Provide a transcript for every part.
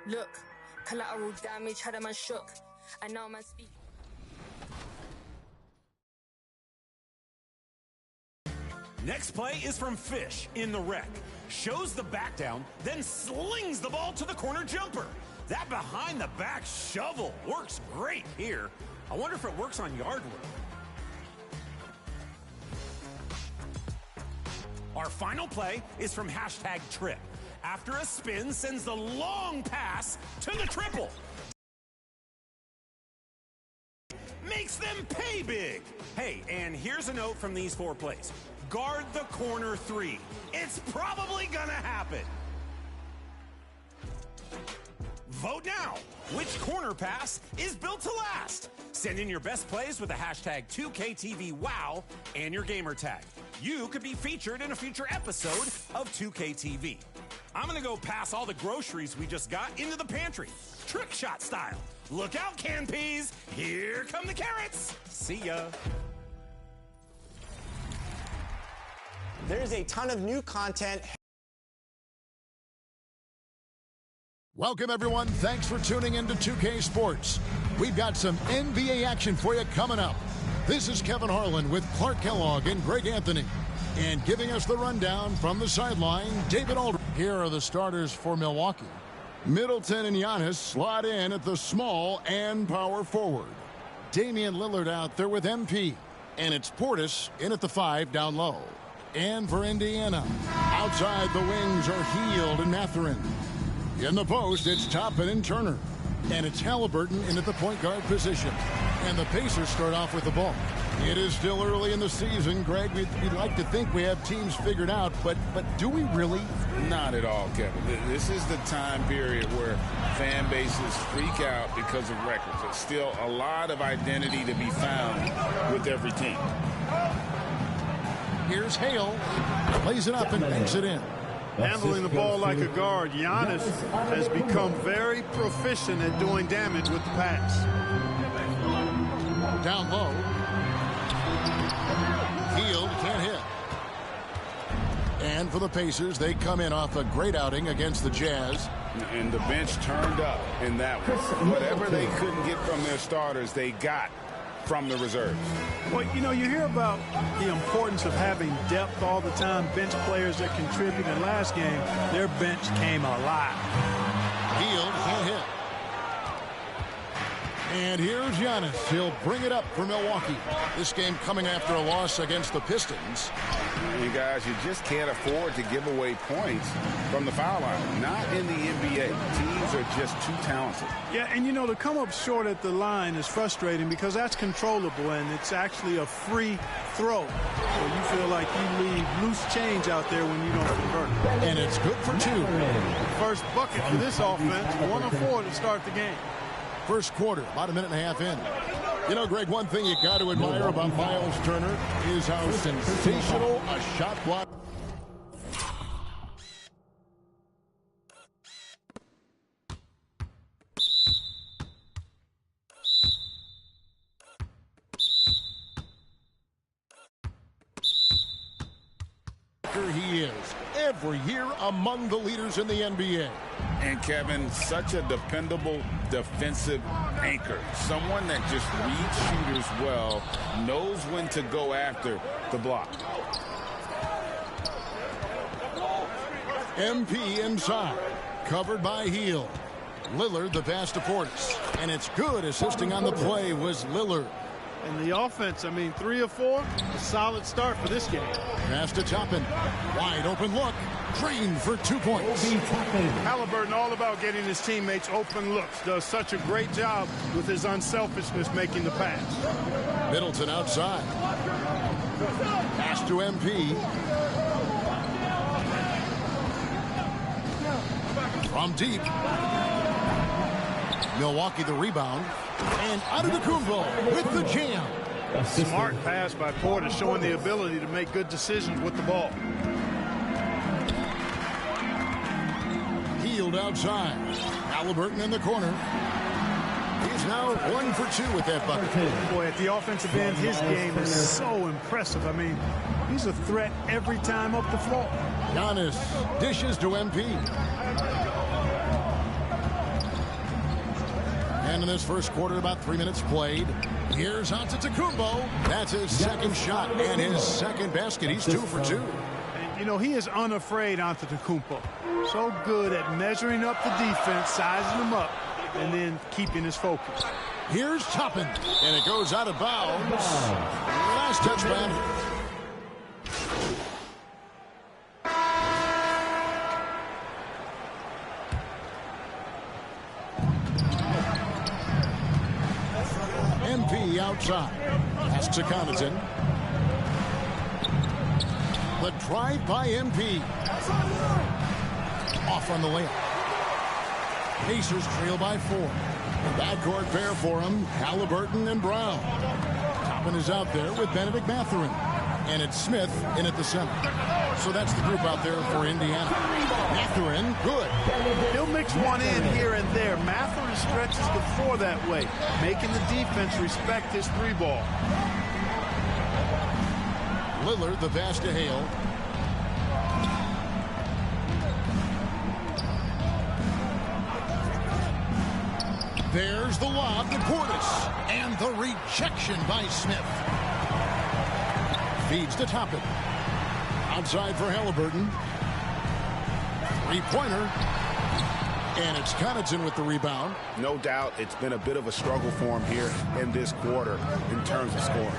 Look, collateral damage, had a man shook. And now man speak. Next play is from Fish in the wreck. Shows the back down, then slings the ball to the corner jumper. That behind the back shovel works great here. I wonder if it works on yard work. Our final play is from #Trip. After a spin, sends the long pass to the triple. Makes them pay big. Hey, and here's a note from these 4 plays. Guard the corner 3. It's probably gonna happen. Vote now. Which corner pass is built to last? Send in your best plays with the #2KTVWOW and your gamer tag. You could be featured in a future episode of 2KTV. I'm gonna go pass all the groceries we just got into the pantry, trick shot style. Look out, canned peas. Here come the carrots. See ya. There's a ton of new content. Welcome, everyone. Thanks for tuning in to 2K Sports. We've got some NBA action for you coming up. This is Kevin Harlan with Clark Kellogg and Greg Anthony. And giving us the rundown from the sideline, David Aldridge. Here are the starters for Milwaukee. Middleton and Giannis slot in at the small and power forward. Damian Lillard out there with MP. And it's Portis in at the 5 down low. And for Indiana, outside the wings are Hield and Mathurin. In the post, it's Toppin and Turner. And it's Halliburton in at the point guard position. And the Pacers start off with the ball. It is still early in the season, Greg. We'd like to think we have teams figured out, but do we really? Not at all, Kevin. This is the time period where fan bases freak out because of records. There's still a lot of identity to be found with every team. Here's Hale. Plays it up and banks it in. Handling the ball like a guard, Giannis has become very proficient at doing damage with the pass. Down low. Hield can't hit. And for the Pacers, they come in off a great outing against the Jazz. And the bench turned up in that one. Whatever they couldn't get from their starters, they got from the reserves. Well, you know, you hear about the importance of having depth all the time, bench players that contribute. In last game, their bench came alive. Hield can't hit. And here's Giannis. He'll bring it up for Milwaukee. This game coming after a loss against the Pistons. And guys, you just can't afford to give away points from the foul line. Not in the NBA. Teams are just too talented. Yeah, and you know, to come up short at the line is frustrating because that's controllable and it's actually a free throw. So you feel like you leave loose change out there when you don't convert. And it's good for 2. First bucket for this offense, 1 of 4 to start the game. First quarter, about a minute and a half in. You know, Greg, one thing you got to admire about Miles Turner is how sensational a shot block. He is every year among the leaders in the NBA. And Kevin, such a dependable defensive anchor. Someone that just reads shooters well, knows when to go after the block. MP inside, covered by Hield. Lillard the pass to Portis. And it's good. Assisting on the play was Lillard. And the offense, I mean, 3 of 4, a solid start for this game. Pass to Toppin. Wide open look. Green for 2 points. Halliburton all about getting his teammates open looks. Does such a great job with his unselfishness making the pass. Middleton outside. Pass to MP. From deep. Milwaukee the rebound. And Antetokounmpo with the jam. Smart pass by Porter, showing the ability to make good decisions with the ball. Hield outside. Halliburton in the corner. He's now 1 for 2 with that bucket. Boy, at the offensive end, his game is so impressive. I mean, he's a threat every time up the floor. Giannis dishes to MP. And in this first quarter, about 3 minutes played. Here's Antetokounmpo. That's his second shot and his second basket. He's 2 for 2. And, you know, he is unafraid, Antetokounmpo. So good at measuring up the defense, sizing them up, and then keeping his focus. Here's Toppin, and it goes out of bounds. Last touch, man. MP outside. Pass to Connaughton. The drive by MP. Off on the layup. Pacers trail by 4. Backcourt pair for him, Halliburton and Brown. Toppin is out there with Benedict Mathurin. And it's Smith in at the center. So that's the group out there for Indiana. Mathurin, good. He'll mix one in here and there. Mathurin stretches the floor that way, making the defense respect his 3-ball. Lillard, the pass to Hale. There's the lob to Portis. And the rejection by Smith. Feeds to Toppin. Outside for Halliburton. 3-pointer. And it's Connaughton with the rebound. No doubt it's been a bit of a struggle for him here in this quarter in terms of scoring.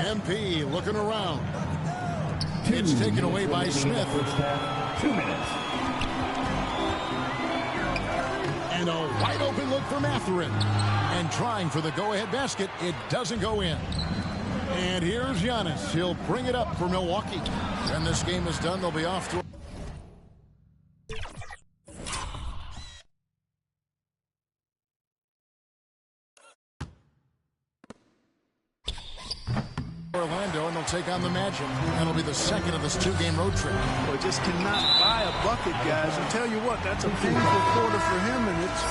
MP looking around. It's taken away by Smith. 2 minutes. And a wide open look for Mathurin. And trying for the go-ahead basket. It doesn't go in. And here's Giannis. He'll bring it up for Milwaukee. When this game is done, they'll be off to Orlando, and they'll take on the Magic. That'll be the second of this 2-game road trip. Well, just cannot buy a bucket, guys. I'll tell you what, that's a painful quarter for him, and it's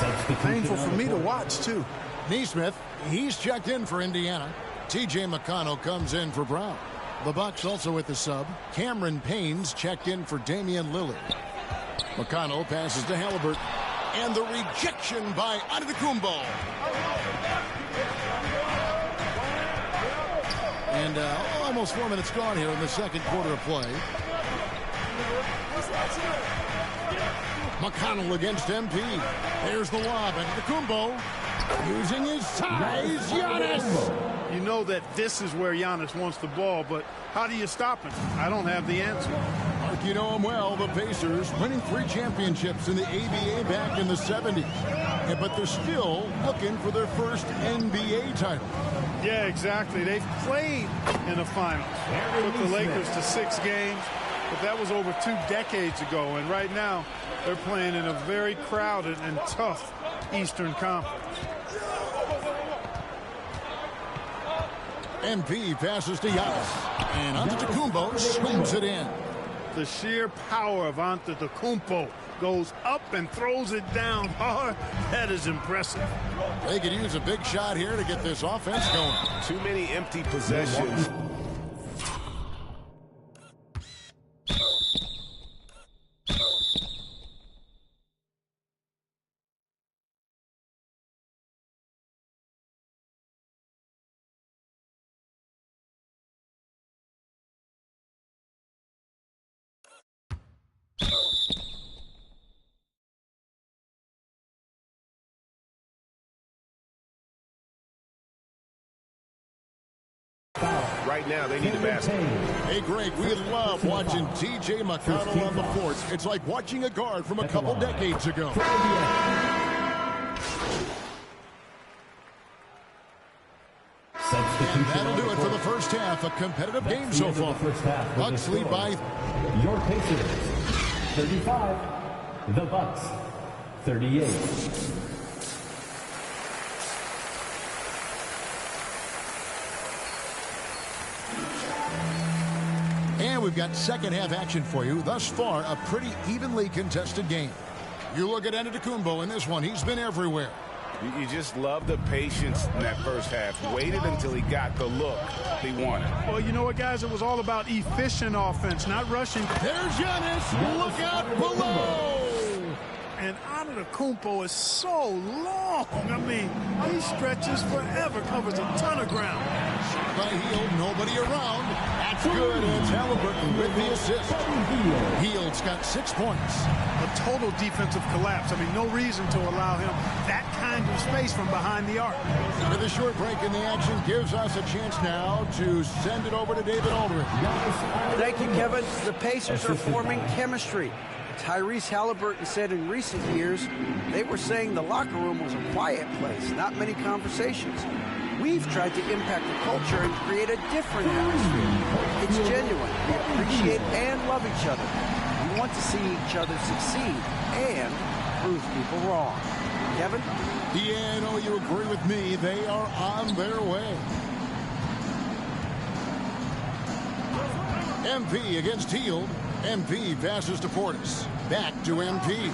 painful for me to watch, too. Neesmith, he's checked in for Indiana. T.J. McConnell comes in for Brown. The Bucks also with the sub. Cameron Payne's checked in for Damian Lillard. McConnell passes to Halliburton. And the rejection by Antetokounmpo. And almost 4 minutes gone here in the second quarter of play. McConnell against MP. There's the lob. Antetokounmpo using his size. Giannis. You know that this is where Giannis wants the ball, but how do you stop him? I don't have the answer. Mark, you know him well. The Pacers winning 3 championships in the ABA back in the 70s. But they're still looking for their first NBA title. Yeah, exactly. They've played in the finals. Took the Lakers to 6 games, but that was over 2 decades ago. And right now, they're playing in a very crowded and tough Eastern Conference. MP passes to Giannis. And Antetokounmpo swings it in. The sheer power of Antetokounmpo goes up and throws it down hard. That is impressive. They could use a big shot here to get this offense going. Too many empty possessions. Right now, they need a basket. Hey, Greg, we love watching T.J. McConnell on the court. It's like watching a guard from a couple decades ago. And that'll do it for the first half. A competitive game so far. Bucks lead by... Your Pacers, 35. The Bucks, 38. And we've got second half action for you. Thus far, a pretty evenly contested game. You look at Antetokounmpo in this one. He's been everywhere. You just love the patience in that first half. Waited until he got the look he wanted. Well, you know what, guys? It was all about efficient offense, not rushing. There's Giannis. Look out below. And Antetokounmpo is so long. I mean, he stretches forever, covers a ton of ground. By Hield, nobody around. That's good. It's Halliburton with the assist. Hield's got 6 points. A total defensive collapse. I mean, no reason to allow him that kind of space from behind the arc. With a short break in the action gives us a chance now to send it over to David Aldridge. Thank you, Kevin. The Pacers are forming chemistry. Tyrese Halliburton said in recent years they were saying the locker room was a quiet place, not many conversations. We've tried to impact the culture and create a different atmosphere. It's genuine. We appreciate and love each other. We want to see each other succeed and prove people wrong. Kevin? Yeah, I know you agree with me. They are on their way. MP against Hield. MP passes to Portis. Back to MP.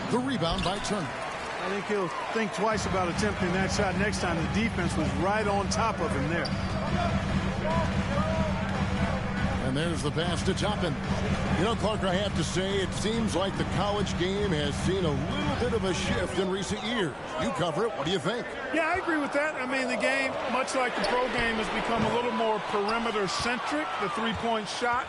The rebound by Turner. I think he'll think twice about attempting that shot next time. The defense was right on top of him there. And there's the pass to Toppin. You know, Clark, I have to say, it seems like the college game has seen a little bit of a shift in recent years. You cover it. What do you think? Yeah, I agree with that. I mean, the game, much like the pro game, has become a little more perimeter-centric. The three-point shot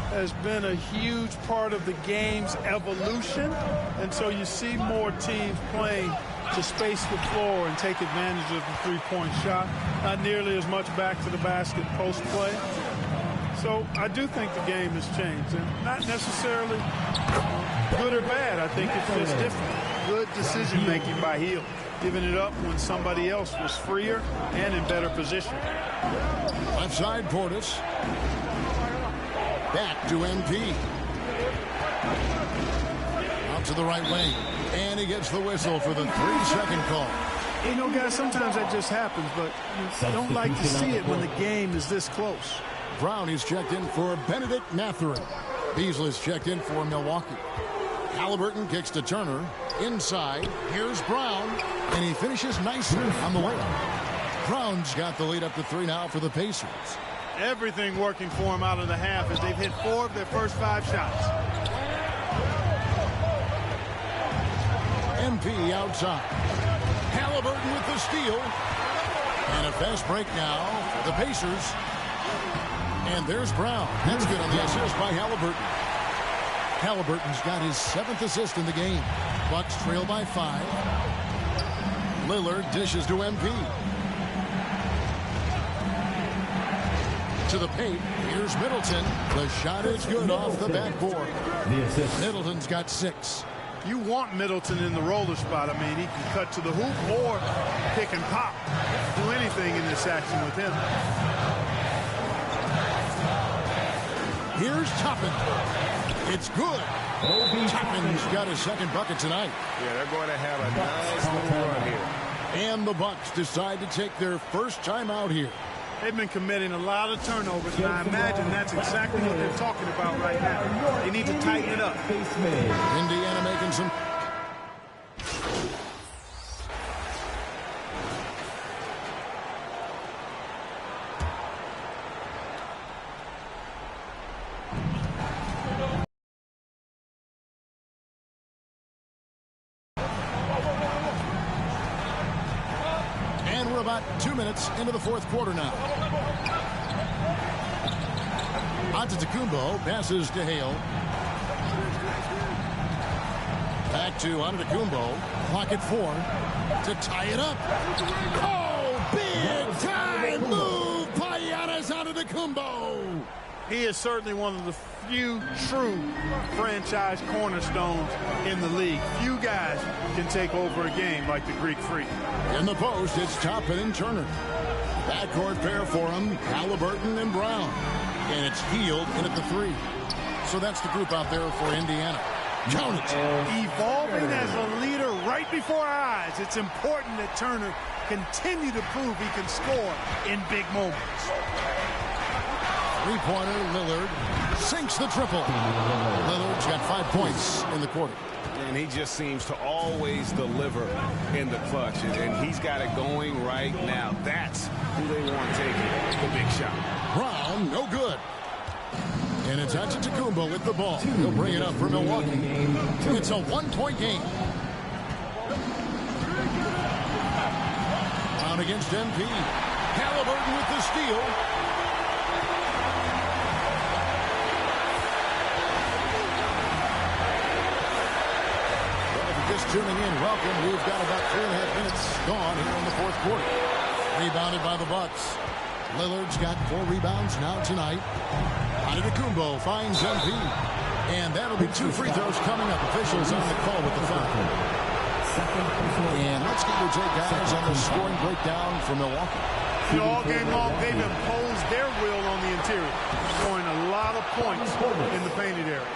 has been a huge part of the game's evolution. And so you see more teams playing to space the floor and take advantage of the three-point shot. Not nearly as much back to the basket post play. So I do think the game has changed. And not necessarily good or bad. I think it's just different. Good decision-making by Hield, giving it up when somebody else was freer and in better position. Left side, Portis. Back to MP. Out to the right wing. And he gets the whistle for the 3-second call. You know, guys, sometimes that just happens, but you don't like to see it when the game is this close. Brown is checked in for Benedict Mathurin. Beasley's checked in for Milwaukee. Halliburton kicks to Turner. Inside, here's Brown. And he finishes nicely on the way. Brown's got the lead up to 3 now for the Pacers. Everything working for him out of the half as they've hit 4 of their first 5 shots. MP outside. Halliburton with the steal. And a fast break now for the Pacers. And there's Brown. That's good on the assist by Halliburton. Halliburton's got his 7th assist in the game. Bucks trail by 5. Lillard dishes to MP. To the paint. Here's Middleton. The shot is good off the backboard. Middleton's got 6. You want Middleton in the roller spot. I mean, he can cut to the hoop or pick and pop. Do anything in this action with him. Here's Toppin. It's good. Toppin's got his 2nd bucket tonight. Yeah, they're going to have a nice little run here. And the Bucks decide to take their first time out here. They've been committing a lot of turnovers, and I imagine that's exactly what they're talking about right now. They need to tighten it up. Indiana making some... We're about 2 minutes into the 4th quarter now. Antetokounmpo passes to Hale. Back to Antetokounmpo. Clock at 4 to tie it up. Oh, big time move by Giannis Antetokounmpo. He is certainly one of the few true franchise cornerstones in the league. Few guys can take over a game like the Greek Freak. In the post, it's Toppin and Turner. Backcourt pair for him, Halliburton and Brown. And it's Hield in at the 3. So that's the group out there for Indiana. Count it. Evolving as a leader right before our eyes. It's important that Turner continue to prove he can score in big moments. Three-pointer, Lillard sinks the triple. Lillard's got 5 points in the quarter. And he just seems to always deliver in the clutch. And he's got it going right now. That's who they want taking the big shot. Brown, no good. And it's Antetokounmpo with the ball. He'll bring it up for Milwaukee. It's a one-point game. Down against MP. Halliburton with the steal. Well, if you're just tuning in, welcome. We've got about 3.5 minutes gone here in the fourth quarter. Rebounded by the Bucks. Lillard's got 4 rebounds now tonight. Antetokounmpo finds MP. And that'll be 2 free throws coming up. Officials on the call with the foul. And let's get your take, guys, on the scoring breakdown for Milwaukee. You know, all game long, they've imposed their will on the interior, scoring a lot of points in the painted area.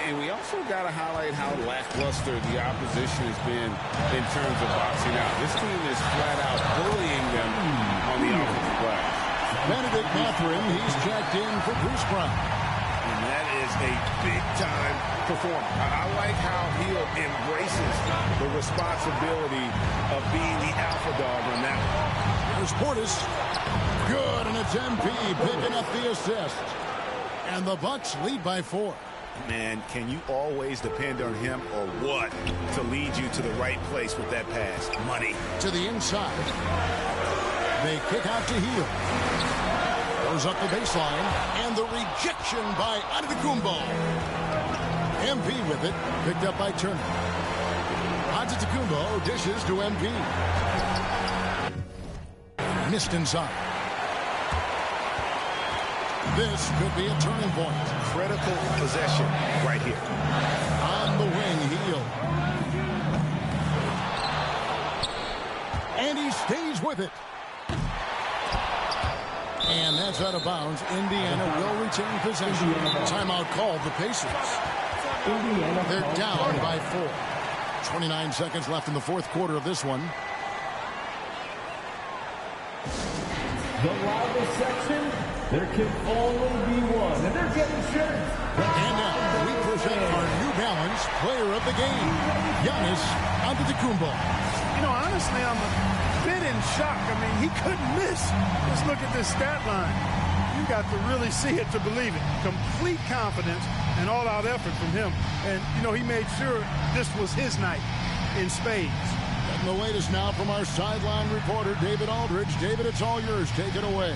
And we also got to highlight how lackluster the opposition has been in terms of boxing out. This team is flat out bullying them on the offensive glass. Benedict Mathurin, he's checked in for Bruce Brown. And that is a big-time performance. I like how he embraces the responsibility of being the alpha dog on that one. There's Portis. Good, and it's MP picking up the assist. And the Bucks lead by 4. Man, can you always depend on him or what to lead you to the right place with that pass? Money. To the inside. They kick out to Hill. Goes up the baseline. And the rejection by Antetokounmpo. MP with it. Picked up by Turner. Antetokounmpo dishes to MP. Missed inside. This could be a turning point. Critical possession right here. On the wing, Hill. And he stays with it. And that's out of bounds. Indiana will retain possession. Timeout called the Pacers. They're down by 4. 29 seconds left in the fourth quarter of this one. The loudest section, there can only be one, and they're getting shirts. And now we present our New Balance player of the game, Giannis Antetokounmpo. You know, honestly, I'm a bit in shock. I mean, he couldn't miss. Let's look at this stat line. You got to really see it to believe it. Complete confidence and all-out effort from him. And, you know, he made sure this was his night in spades. And the latest now from our sideline reporter, David Aldridge. David, it's all yours. Take it away.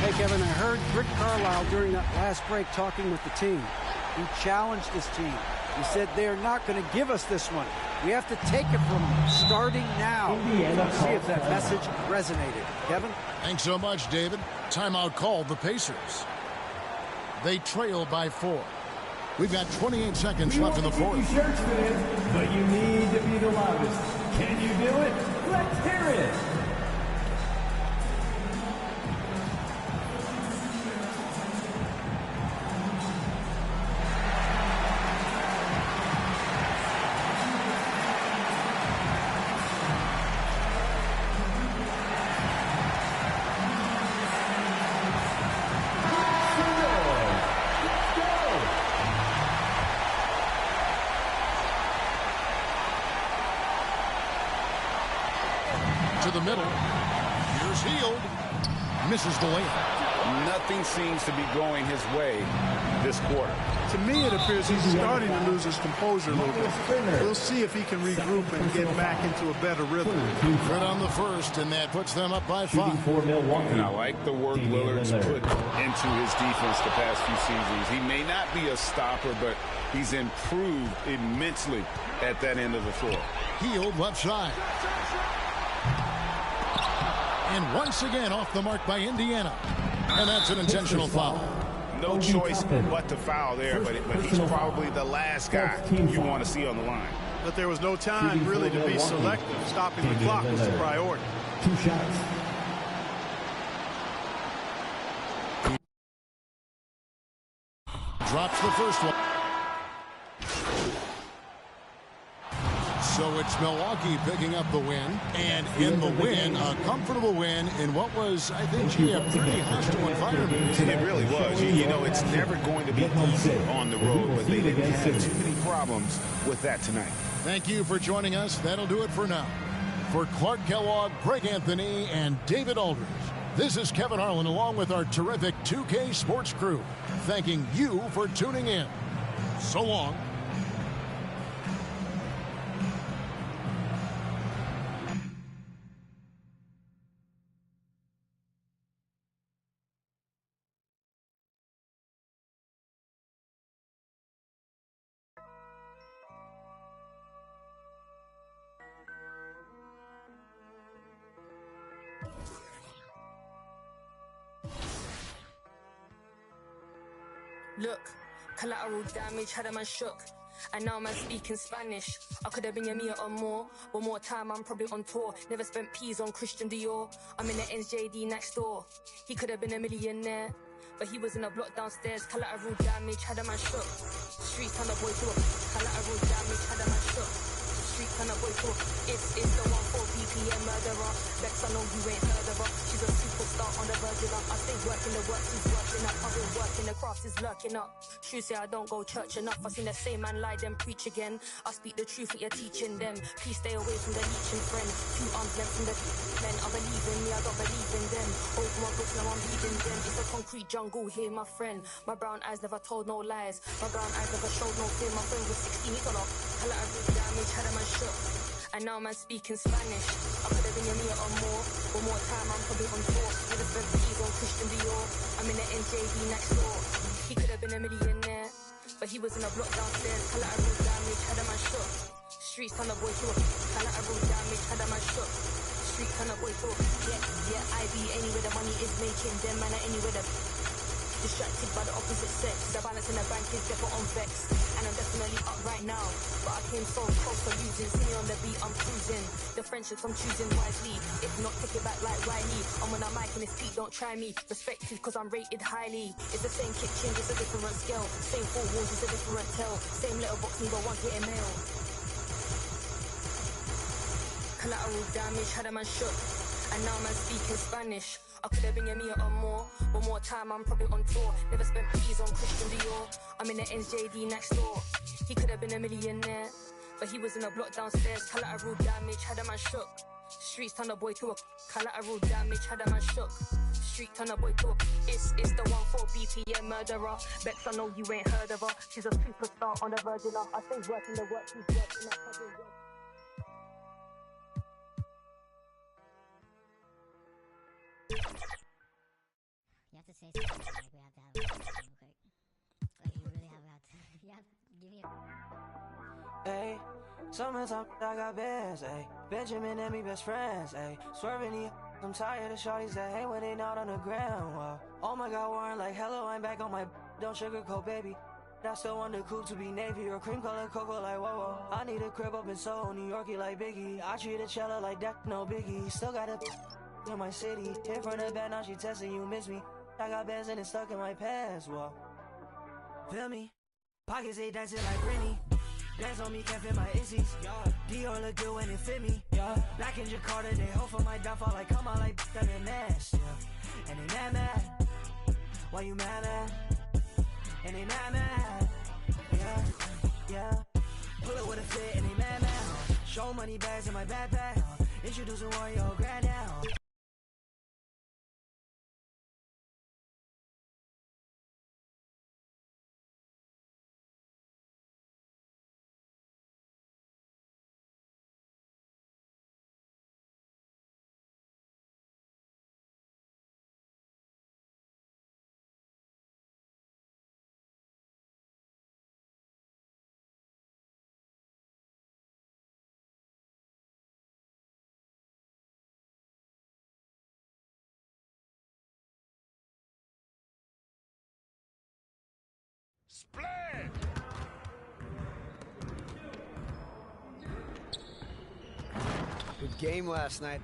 Hey, Kevin, I heard Rick Carlisle during that last break talking with the team. He challenged his team. He said they are not going to give us this one. We have to take it from them starting now. Let's see if that message resonated. Kevin? Thanks so much, David. Timeout called the Pacers. They trail by 4. We've got 28 seconds left in the fourth. Shirts, fans, but you need to be the loudest. Can you do it? Let's hear it. To the middle. Here's Hield. Misses the layup. Nothing seems to be going his way this quarter. To me, it appears he's starting to lose his composure a little bit. We'll see if he can regroup and get back into a better rhythm. Good on the first, and that puts them up by 5. For Milwaukee. And I like the work Lillard's put into his defense the past few seasons. He may not be a stopper, but he's improved immensely at that end of the floor. Hield left side. And once again off the mark by Indiana. And that's an intentional foul. No choice but to foul there, but he's probably the last guy you want to see on the line. But there was no time really to be selective. Stopping the clock was the priority. 2 shots. Drops the first one. So it's Milwaukee picking up the win. And in the win, a comfortable win in what was, I think, a pretty hostile environment. It really was. You know, it's never going to be easy on the road, but they didn't have too many problems with that tonight. Thank you for joining us. That'll do it for now. For Clark Kellogg, Greg Anthony, and David Aldridge, This is Kevin Harlan along with our terrific 2K Sports crew, thanking you for tuning in. So long. Look, collateral damage had a man shook. And now man speaking Spanish. I could have been your Mia or more. One more time, I'm probably on tour. Never spent peas on Christian Dior. I'm in the NJD next door. He could have been a millionaire, but he was in a block downstairs. Collateral damage had a man shook. Streets on the boy tour. Collateral damage had a man shook. Streets on the boy tour. It's the 1-4 BPM murderer. Bex, I know you ain't heard of her. She's a superstar on the virgin up. I stay working the work, she's working up. I've been working the craft, is lurking up. True say I don't go church enough. I seen the same man lie, then preach again. I speak the truth, what you're teaching them. Please stay away from the leeching friend. 2 arms length from the men. I believe in me, I don't believe in them. Open my books, now I'm reading them. It's a concrete jungle here, my friend. My brown eyes never told no lies. My brown eyes never showed no fear. My friend was 16, he got off. Collateral damage had a man shook. And now man speaking Spanish. I could have been your Mia or more. One more time, I'm probably on tour. Never spent peas on Christian Dior. I'm in the NJD next door. He could have been a millionaire, but he was in a block downstairs. Collateral damage had a man shook. Streets on the boy tour. Collateral damage had a man shook. Streets on the boy tour. Yeah, I be anywhere the money is making. Them man are anywhere the distracted by the opposite sex. The balance in the bank is definitely on vex. And I'm definitely up right now, but I came so close to losing. See me on the beat, I'm cruising. The friendships I'm choosing wisely. If not, take it back like Riley. I'm on a mic and it's Pete, don't try me. Respected cause I'm rated highly. It's the same kitchen, just a different scale. Same 4 walls, just a different tell. Same little box, neither one getting mail. Collateral damage had a man shook. And now man speaking Spanish. I could have been your Mia or more. One more time, I'm probably on tour. Never spent peas on Christian Dior. I'm in the NJD next door. He could have been a millionaire, but he was in a block downstairs. Collateral damage had a man shook. Streets turn the boy to a collateral damage had a man shook. Street turn the boy to a it's the 1-4 BPM murderer. Bex, I know you ain't heard of her. She's a superstar on the virgin up. I stay working the work, she's working up. You have to say something like we have to have a real quick. Like you really have to. You have to give me a. Hey, summertime I got bands, hey. Benjamin and me best friends, hey. Swerving the I'm tired of shorties that hate when they not on the ground. Wow. Oh my God, Warren, like hello, I'm back on my don't sugarcoat, baby. I still want the coupe to be navy or cream color cocoa like whoa. I need a crib up in Soho, New Yorkie like Biggie. I treat a cello like that, no biggie. Still got a in my city. Hit from the back, now she testing you miss me. I got bands and it's stuck in my pants, whoa. Feel me? Pockets they dancing like Britney. Dance on me, can't fit my Izzy's. Dior look good when it fit me. Back in Jakarta, they hope for my downfall. Like come on, like that and ass. And they mad. Why you mad? And they mad. Yeah. Pull it with a fit and they mad. Show money bags in my backpack. Introducing one your grand now. Split! Good game last night.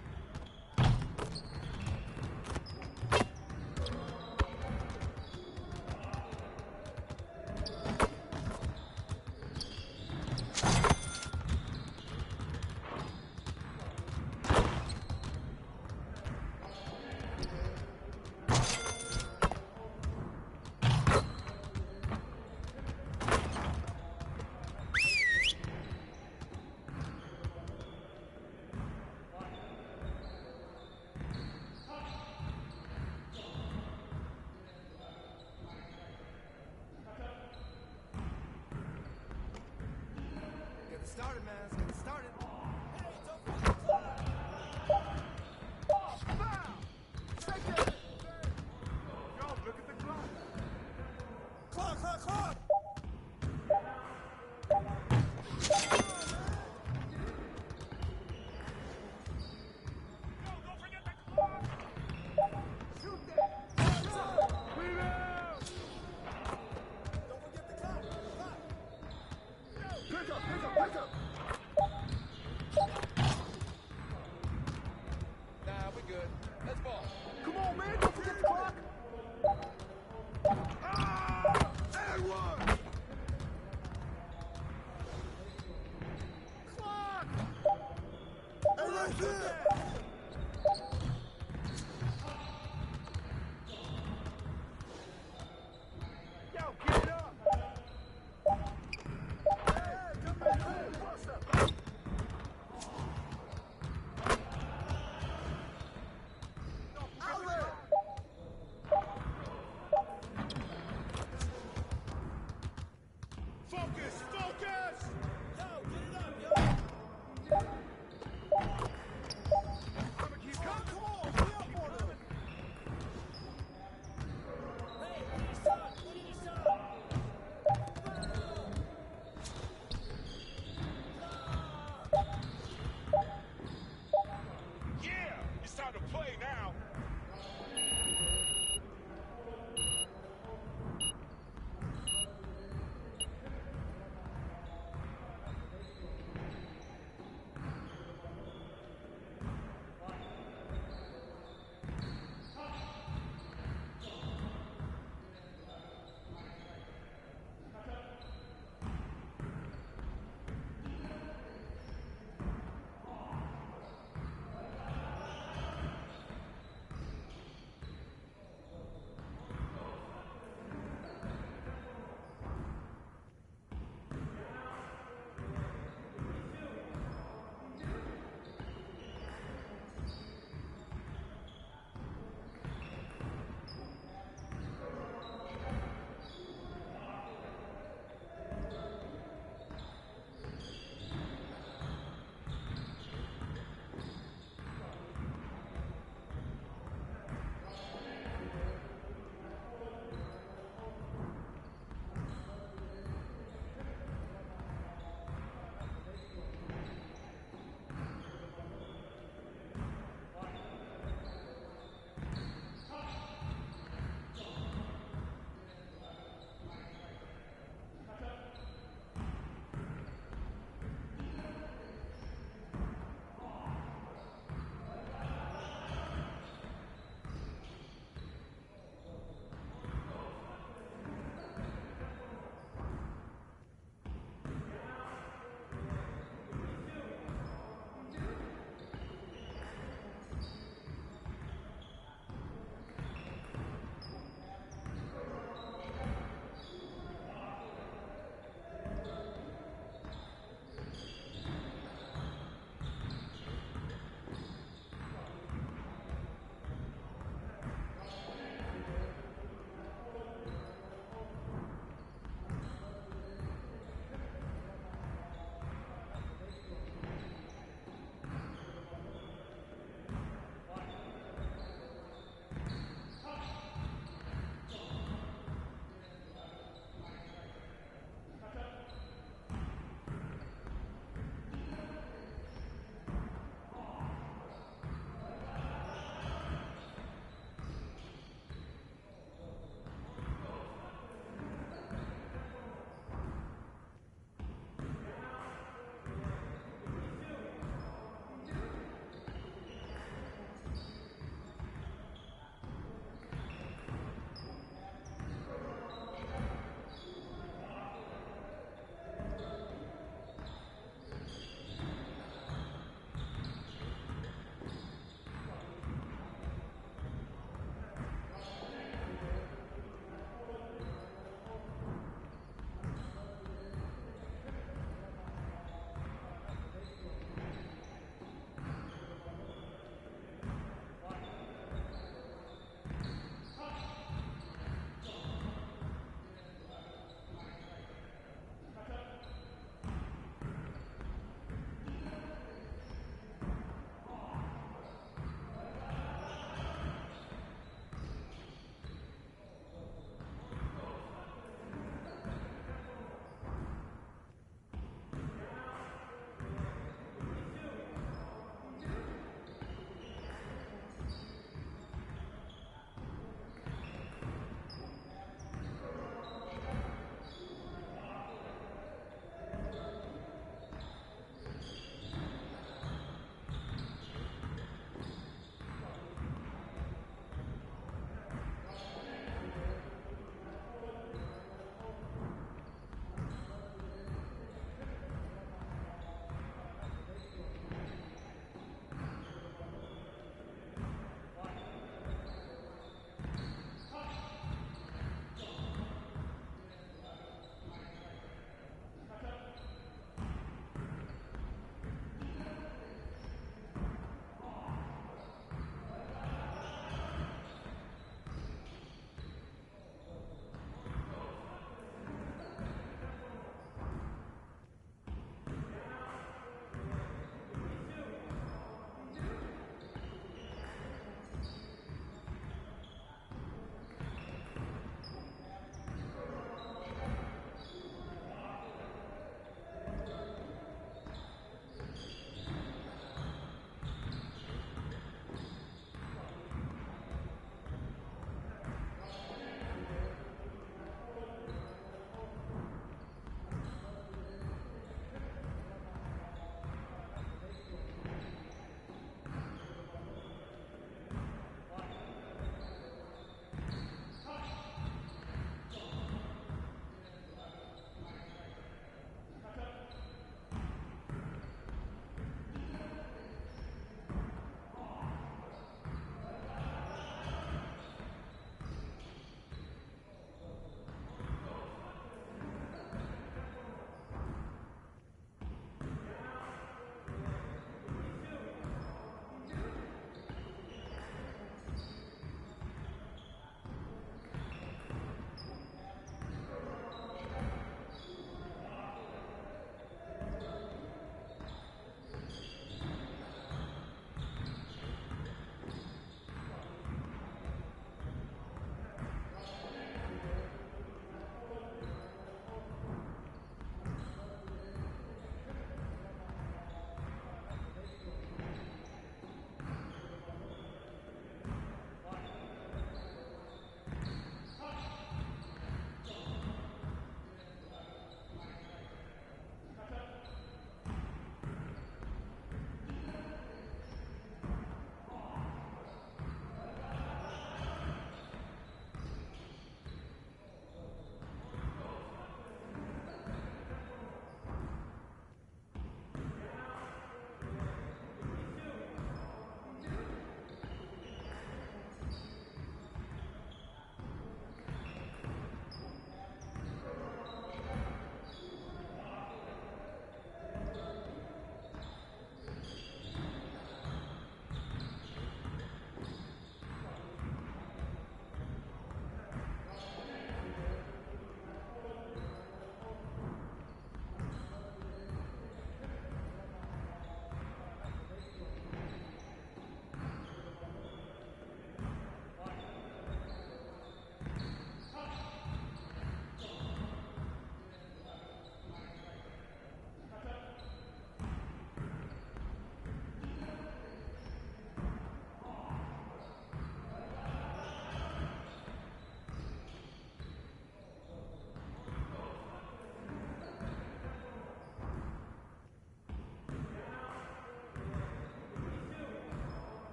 Clock. Nah, we good. Let's ball. Come on, man, don't forget the clock. And one.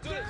Let's do this.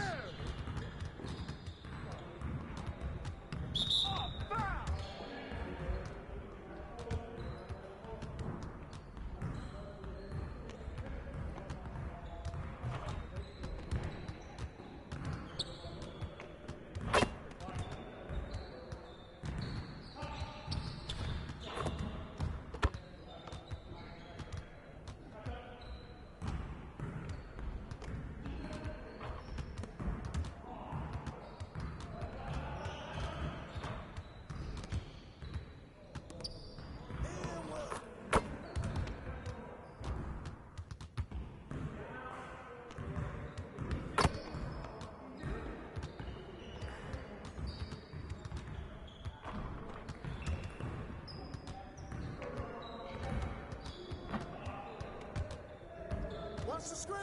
Watch the screen.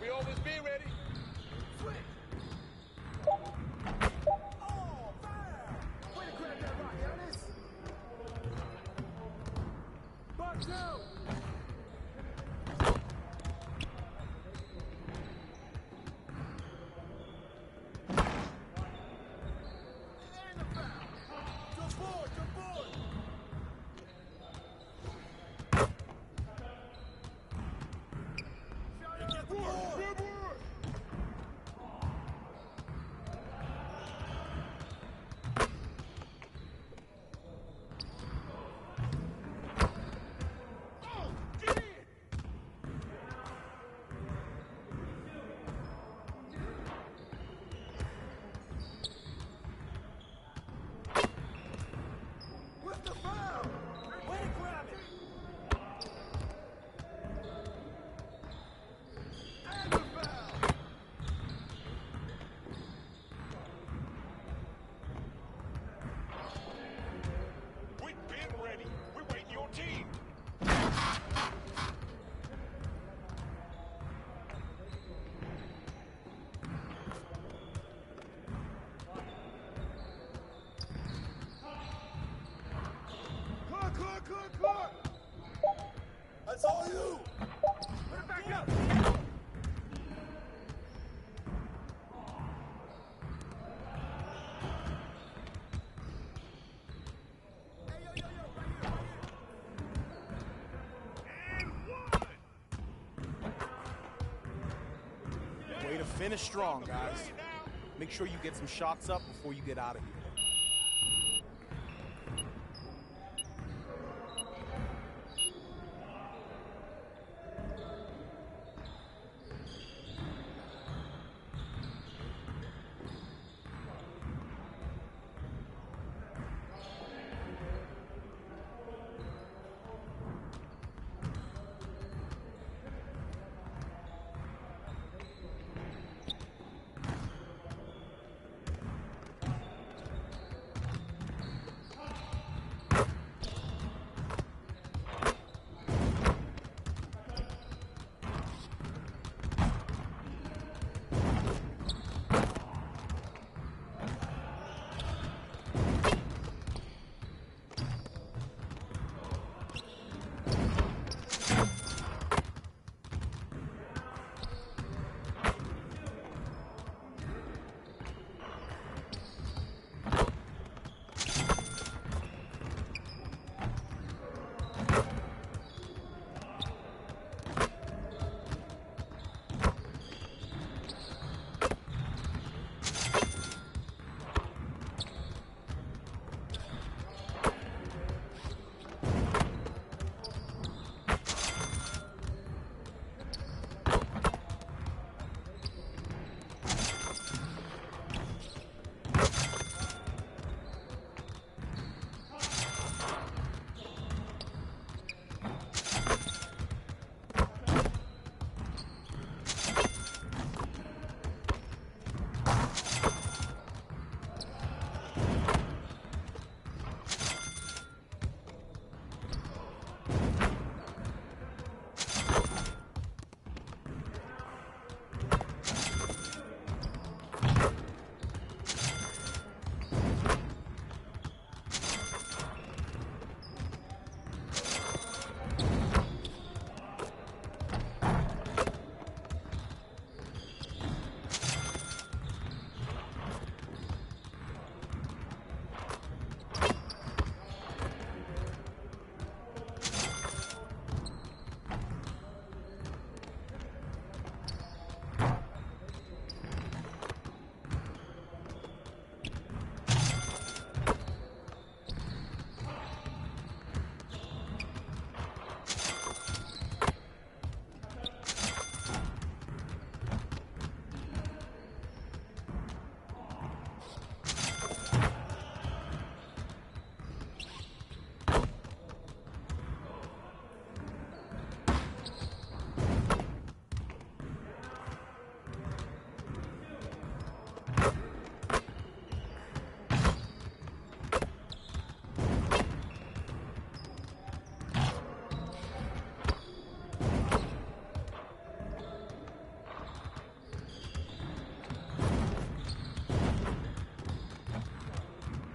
We always be ready. Switch. Oh, foul. Way to grab that rock, Giannis. Box out. And the foul. Jump forward, jump forward. Get the board. With the foul. Way to grab it. And the foul. We've been ready. We're waiting your team. Clock. That's all you. Put it back up. Hey, yo, right here. Way to finish strong, guys. Make sure you get some shots up before you get out of here.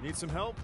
Need some help?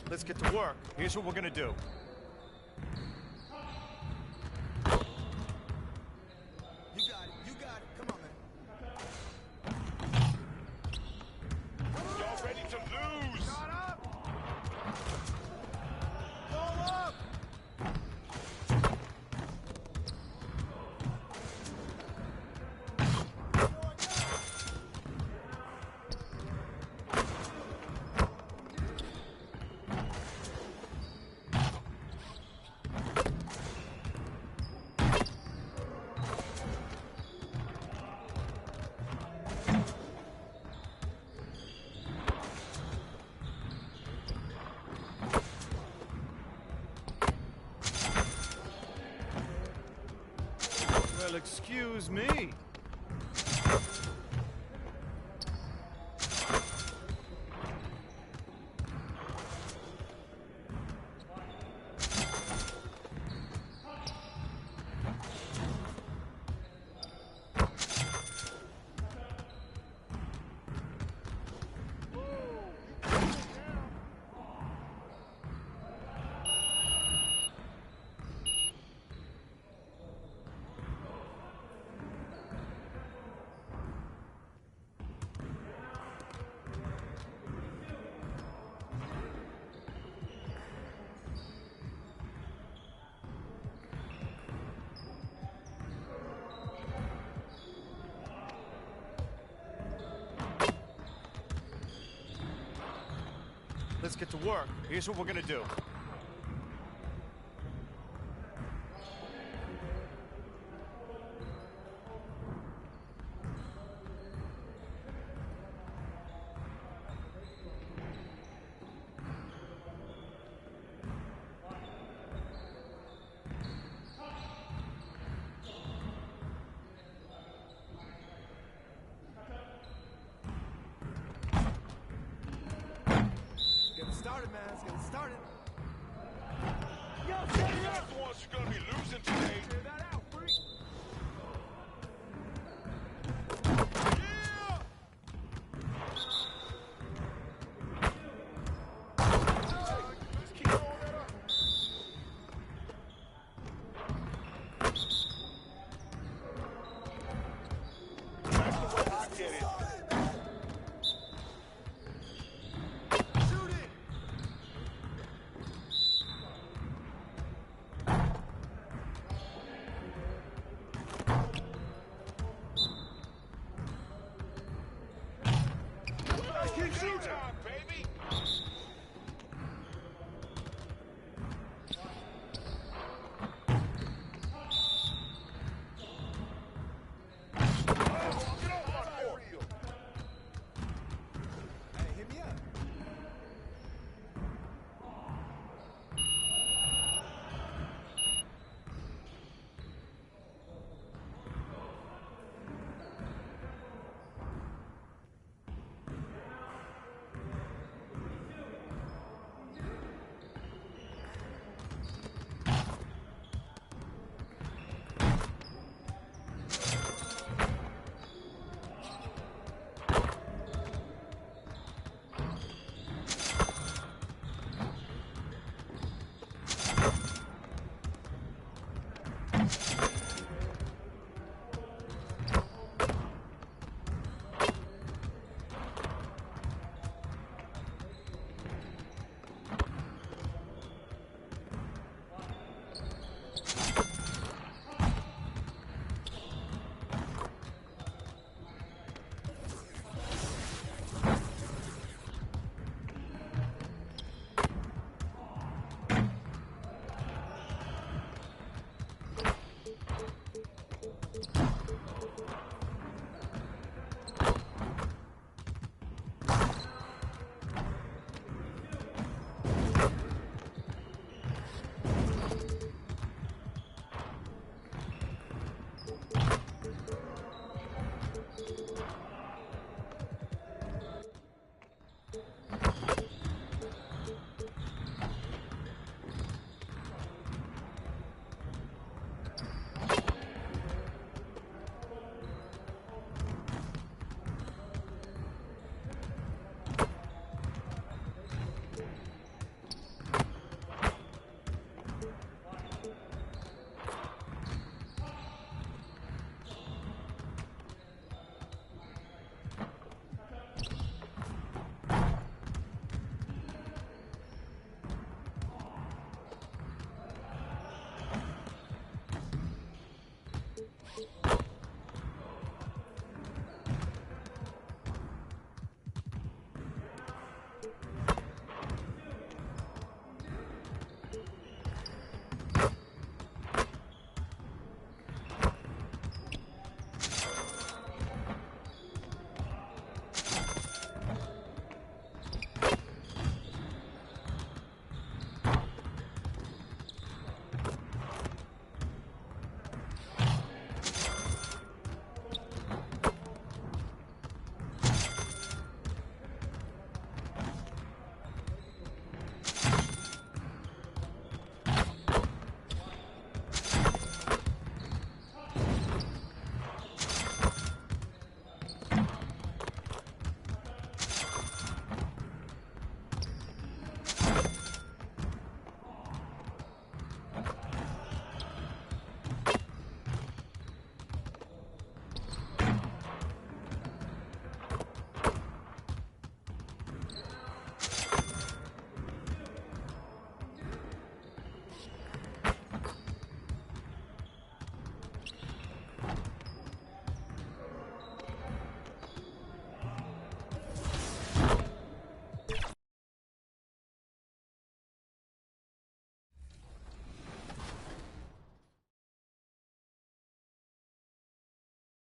Let's get to work. Here's what we're gonna do. Y'all ready to lose? Shut up! Roll up! Well, excuse me. Let's get to work. Here's what we're gonna do. Getting started, man. It's getting started. Yo, check it out. The ones you're gonna be losing today. Clear that out, freak. Let's keep throwing that up. That's the way I get it. Shoot it. Let's keep shooting, baby. Get off my reel. Hey, hit me up.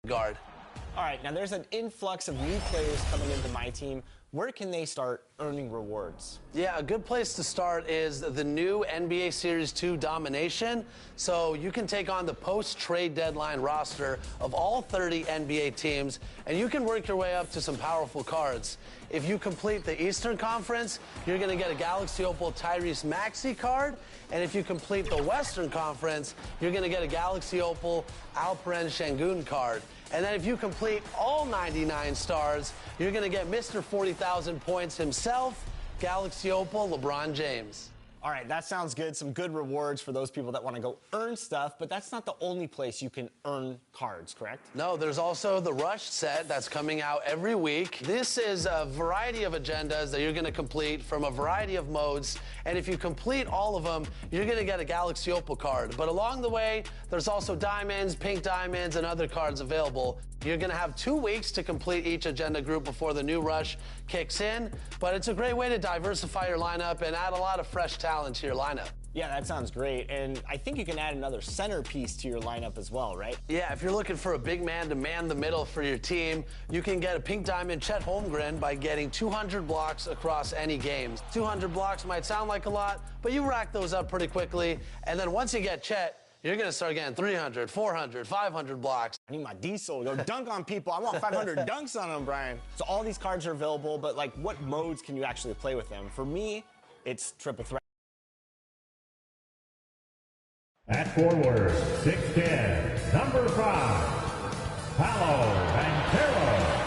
guard. All right, now there's an influx of new players coming into my team. Where can they start earning rewards? Yeah, a good place to start is the new NBA Series 2 Domination. So you can take on the post-trade deadline roster of all 30 NBA teams, and you can work your way up to some powerful cards. If you complete the Eastern Conference, you're going to get a Galaxy Opal Tyrese Maxey card. And if you complete the Western Conference, you're going to get a Galaxy Opal Alperen Şengün card. And then if you complete all 99 stars, you're going to get Mr. 40,000 points himself, Galaxy Opal LeBron James. All right, that sounds good. Some good rewards for those people that want to go earn stuff, but that's not the only place you can earn cards, correct? No, there's also the Rush set that's coming out every week. This is a variety of agendas that you're going to complete from a variety of modes, and if you complete all of them, you're going to get a Galaxy Opal card. But along the way, there's also diamonds, pink diamonds, and other cards available. You're going to have 2 weeks to complete each agenda group before the new Rush kicks in, but it's a great way to diversify your lineup and add a lot of fresh talent to your lineup. Yeah, that sounds great. And I think you can add another centerpiece to your lineup as well, right? Yeah, if you're looking for a big man to man the middle for your team, you can get a pink diamond Chet Holmgren by getting 200 blocks across any games. 200 blocks might sound like a lot, but you rack those up pretty quickly. And then once you get Chet, you're going to start getting 300, 400, 500 blocks. I need my diesel to go dunk on people. I want 500 dunks on them, Brian. So all these cards are available, but like what modes can you actually play with them? For me, it's triple threat. At forward, 6'10", number 5, Paolo Banchero.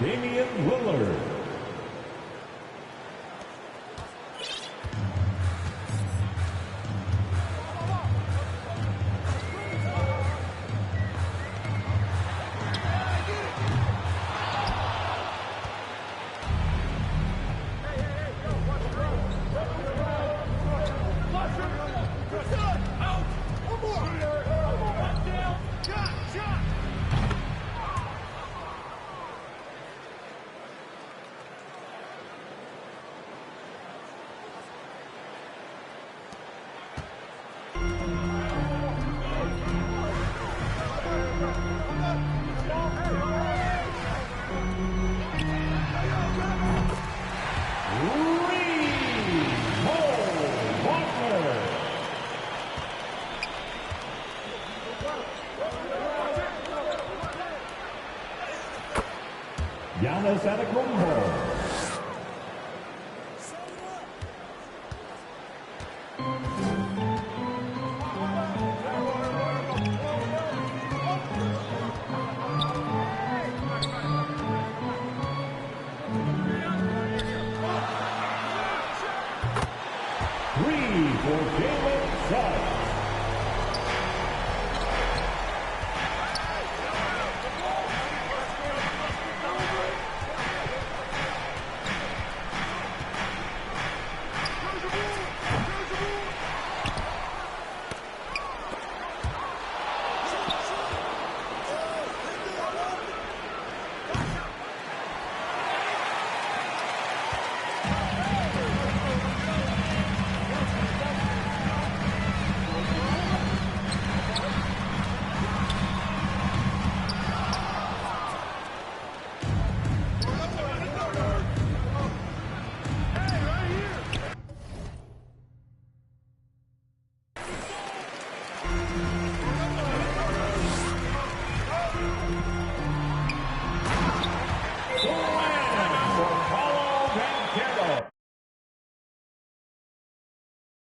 Damian Lillard. Giannis Antetokounmpo. Three for Jalen Suggs.